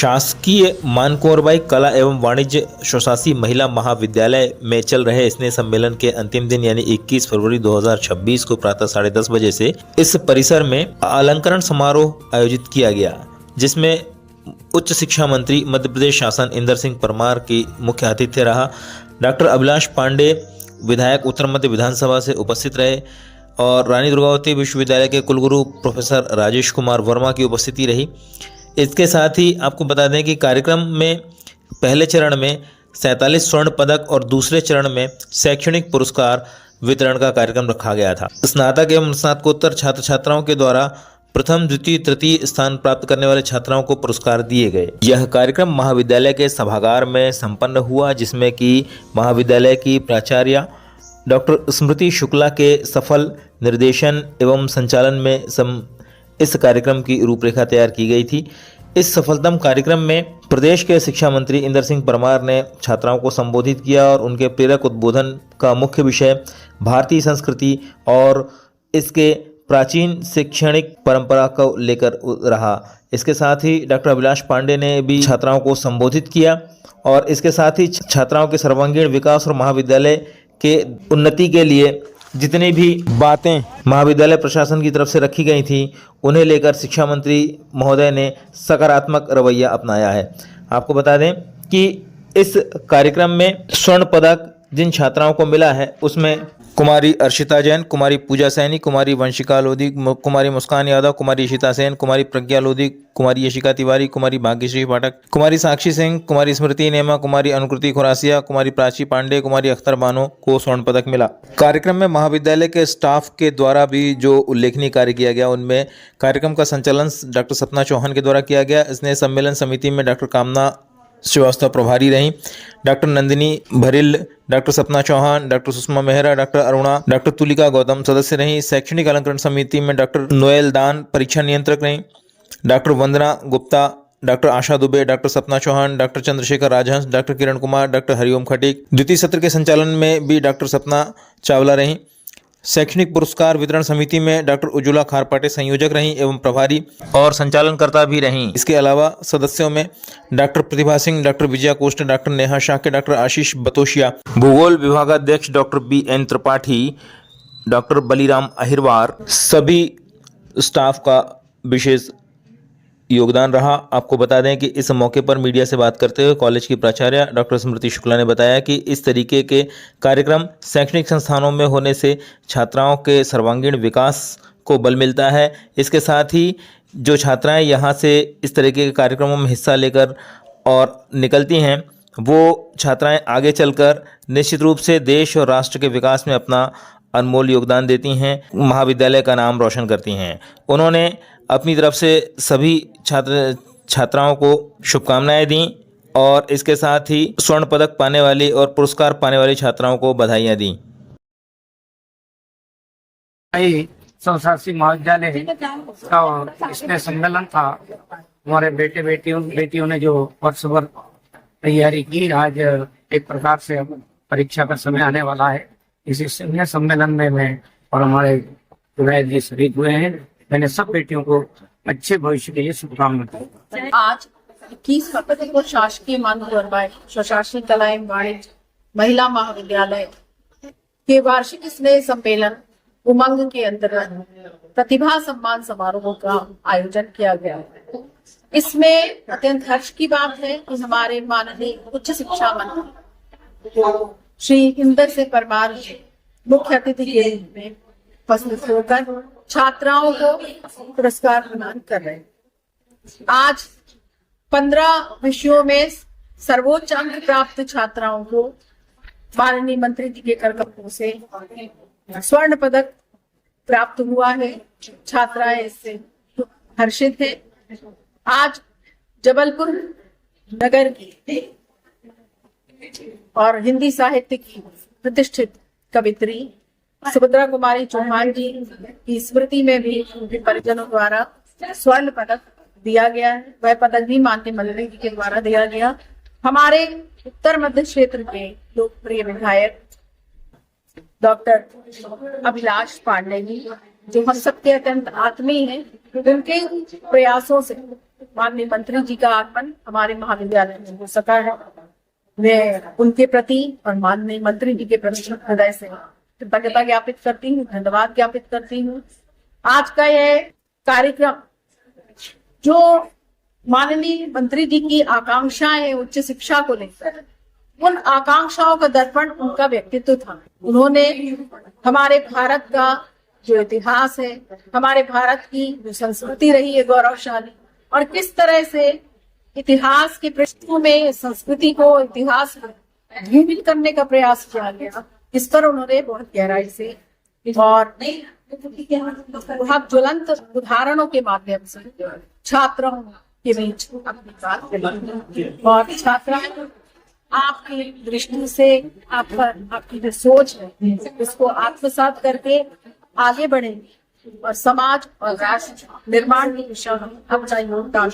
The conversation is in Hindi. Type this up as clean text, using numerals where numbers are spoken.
शासकीय मानकुंवरबाई कला एवं वाणिज्य स्वशासी महिला महाविद्यालय में चल रहे स्नेह सम्मेलन के अंतिम दिन यानी 21 फरवरी 2026 को प्रातः 10:30 बजे से इस परिसर में अलंकरण समारोह आयोजित किया गया, जिसमें उच्च शिक्षा मंत्री मध्य प्रदेश शासन इंदर सिंह परमार की मुख्य आतिथ्य रहा। डॉक्टर अभिलाष पांडे विधायक उत्तर मध्य विधानसभा से उपस्थित रहे और रानी दुर्गावती विश्वविद्यालय के कुलगुरु प्रोफेसर राजेश कुमार वर्मा की उपस्थिति रही। इसके साथ ही आपको बता दें कि कार्यक्रम में पहले चरण में 47 स्वर्ण पदक और दूसरे चरण में शैक्षणिक पुरस्कार वितरण का कार्यक्रम रखा गया था। स्नातक एवं स्नातकोत्तर छात्र छात्राओं के द्वारा प्रथम, द्वितीय, तृतीय स्थान प्राप्त करने वाले छात्राओं को पुरस्कार दिए गए। यह कार्यक्रम महाविद्यालय के सभागार में संपन्न हुआ, जिसमें कि महाविद्यालय की प्राचार्य डॉक्टर स्मृति शुक्ला के सफल निर्देशन एवं संचालन में इस कार्यक्रम की रूपरेखा तैयार की गई थी। इस सफलतम कार्यक्रम में प्रदेश के शिक्षा मंत्री इंदर सिंह परमार ने छात्राओं को संबोधित किया और उनके प्रेरक उद्बोधन का मुख्य विषय भारतीय संस्कृति और इसके प्राचीन शैक्षणिक परंपरा को लेकर रहा। इसके साथ ही डॉक्टर अभिलाष पांडे ने भी छात्राओं को संबोधित किया और इसके साथ ही छात्राओं के सर्वांगीण विकास और महाविद्यालय के उन्नति के लिए जितनी भी बातें महाविद्यालय प्रशासन की तरफ से रखी गई थी, उन्हें लेकर शिक्षा मंत्री महोदय ने सकारात्मक रवैया अपनाया है। आपको बता दें कि इस कार्यक्रम में स्वर्ण पदक जिन छात्राओं को मिला है उसमें कुमारी अर्शिता जैन, कुमारी पूजा सैनी, कुमारी वंशिका लोधी, कुमारी मुस्कान यादव, कुमारी इशिता सेन, कुमारी प्रज्ञा लोधी, कुमारी यशिका तिवारी, कुमारी भाग्यश्री पाठक, कुमारी साक्षी सिंह, कुमारी स्मृति नेमा, कुमारी अनुकृति खुरासिया, कुमारी प्राची पांडे, कुमारी अख्तर बानो को स्वर्ण पदक मिला। कार्यक्रम में महाविद्यालय के स्टाफ के द्वारा भी जो उल्लेखनीय कार्य किया गया, उनमें कार्यक्रम का संचालन डॉक्टर सपना चौहान के द्वारा किया गया। स्नेह सम्मेलन समिति में डॉक्टर कामना श्रीवास्तव प्रभारी रहीं, doctor Nandini Bharil, doctor Sapna Chauhan, doctor Sushma Mehra, doctor Aruna, doctor Tulika Gautam सदस्य रहीं। शैक्षणिक अलंकरण समिति में डॉक्टर नोएल दान परीक्षा नियंत्रक रहीं, डॉक्टर वंदना गुप्ता, डॉक्टर आशा दुबे, डॉक्टर सपना चौहान, डॉक्टर चंद्रशेखर राजहंस, डॉक्टर किरण कुमार, डॉक्टर हरिओम खटीक। द्वितीय सत्र के संचालन में भी डॉक्टर सपना चावला रहीं। शैक्षणिक पुरस्कार वितरण समिति में डॉक्टर उज्ज्वला खारपाटे संयोजक रहीं एवं प्रभारी और संचालनकर्ता भी रहीं। इसके अलावा सदस्यों में doctor Pratibha Singh, doctor Vijaya Kosht, doctor Neha Shakya, doctor Ashish Batoshiya, भूगोल विभागाध्यक्ष doctor BN Tripathi, doctor Baliram Ahirwar, सभी स्टाफ का विशेष योगदान रहा। आपको बता दें कि इस मौके पर मीडिया से बात करते हुए कॉलेज की प्राचार्य डॉक्टर स्मृति शुक्ला ने बताया कि इस तरीके के कार्यक्रम शैक्षणिक संस्थानों में होने से छात्राओं के सर्वांगीण विकास को बल मिलता है। इसके साथ ही जो छात्राएं यहां से इस तरीके के कार्यक्रमों में हिस्सा लेकर और निकलती हैं, वो छात्राएं आगे चलकर निश्चित रूप से देश और राष्ट्र के विकास में अपना अनमोल योगदान देती हैं, महाविद्यालय का नाम रोशन करती हैं। उन्होंने अपनी तरफ से सभी छात्राओं को शुभकामनाएं दी और इसके साथ ही स्वर्ण पदक पाने वाली और पुरस्कार पाने वाली छात्राओं को बधाइयां दी। स्वशासी महाविद्यालय का इसमें सम्मेलन था। हमारे बेटियों ने जो वर्ष भर तैयारी की, आज एक प्रकार से परीक्षा का समय आने वाला है। इसी सम्मेलन में मैं और हमारे विधायक जी शरीक हुए हैं। मैंने सब बेटियों को अच्छे भविष्य के लिए शुभकामनाएं। आज 21 फरवरी को शासकीय मानकुंवरबाई स्वशासी कला एवं वाणिज्य महिला महाविद्यालय के वार्षिक स्नेह सम्मेलन उमंग के अंतर्गत प्रतिभा सम्मान समारोह का आयोजन किया गया है। इसमें अत्यंत हर्ष की बात है कि हमारे माननीय उच्च शिक्षा मंत्री श्री इंदर सिंह परमार मुख्य अतिथि के रूप में उपस्थित होकर छात्राओं को पुरस्कार प्रदान कर रहे हैं। आज 15 विषयों में सर्वोच्च अंक प्राप्त छात्राओं को माननीय मंत्री जी के करकमलों से स्वर्ण पदक प्राप्त हुआ है। छात्राएं इससे हर्षित हैं। आज जबलपुर नगर की और हिंदी साहित्य की प्रतिष्ठित कवित्री सुभद्रा कुमारी चौहान जी की स्मृति में भी उनके परिजनों द्वारा स्वर्ण पदक दिया गया है। वह पदक भी माननीय मंत्री जी के द्वारा दिया गया। हमारे उत्तर मध्य क्षेत्र के लोकप्रिय विधायक डॉक्टर अभिलाष पांडे जी, जो हम सबके अत्यंत आत्मीय हैं, उनके प्रयासों से माननीय मंत्री जी का आगमन हमारे महाविद्यालय में हो सका है। मैं उनके प्रति और माननीय मंत्री जी के प्रति हृदय से कृतज्ञता ज्ञापित करती हूँ, धन्यवाद ज्ञापित करती हूँ। आज का यह कार्यक्रम जो माननीय मंत्री जी की आकांक्षाएं है उच्च शिक्षा को लेकर, उन आकांक्षाओं का दर्पण उनका व्यक्तित्व था। उन्होंने हमारे भारत का जो इतिहास है, हमारे भारत की जो संस्कृति रही है गौरवशाली, और किस तरह से इतिहास के पृष्ठों में संस्कृति को, इतिहास को धूमिल करने का प्रयास किया गया, इस पर उन्होंने बहुत गहराई से और बहुत ज्वलंत उदाहरणों के माध्यम से छात्रों के बीच अपनी बात कही। और छात्रा आपकी दृष्टि से आपकी जो सोच है उसको आत्मसात करके आगे बढ़ेंगे और समाज और राष्ट्र निर्माण की दिशा में अपना योगदान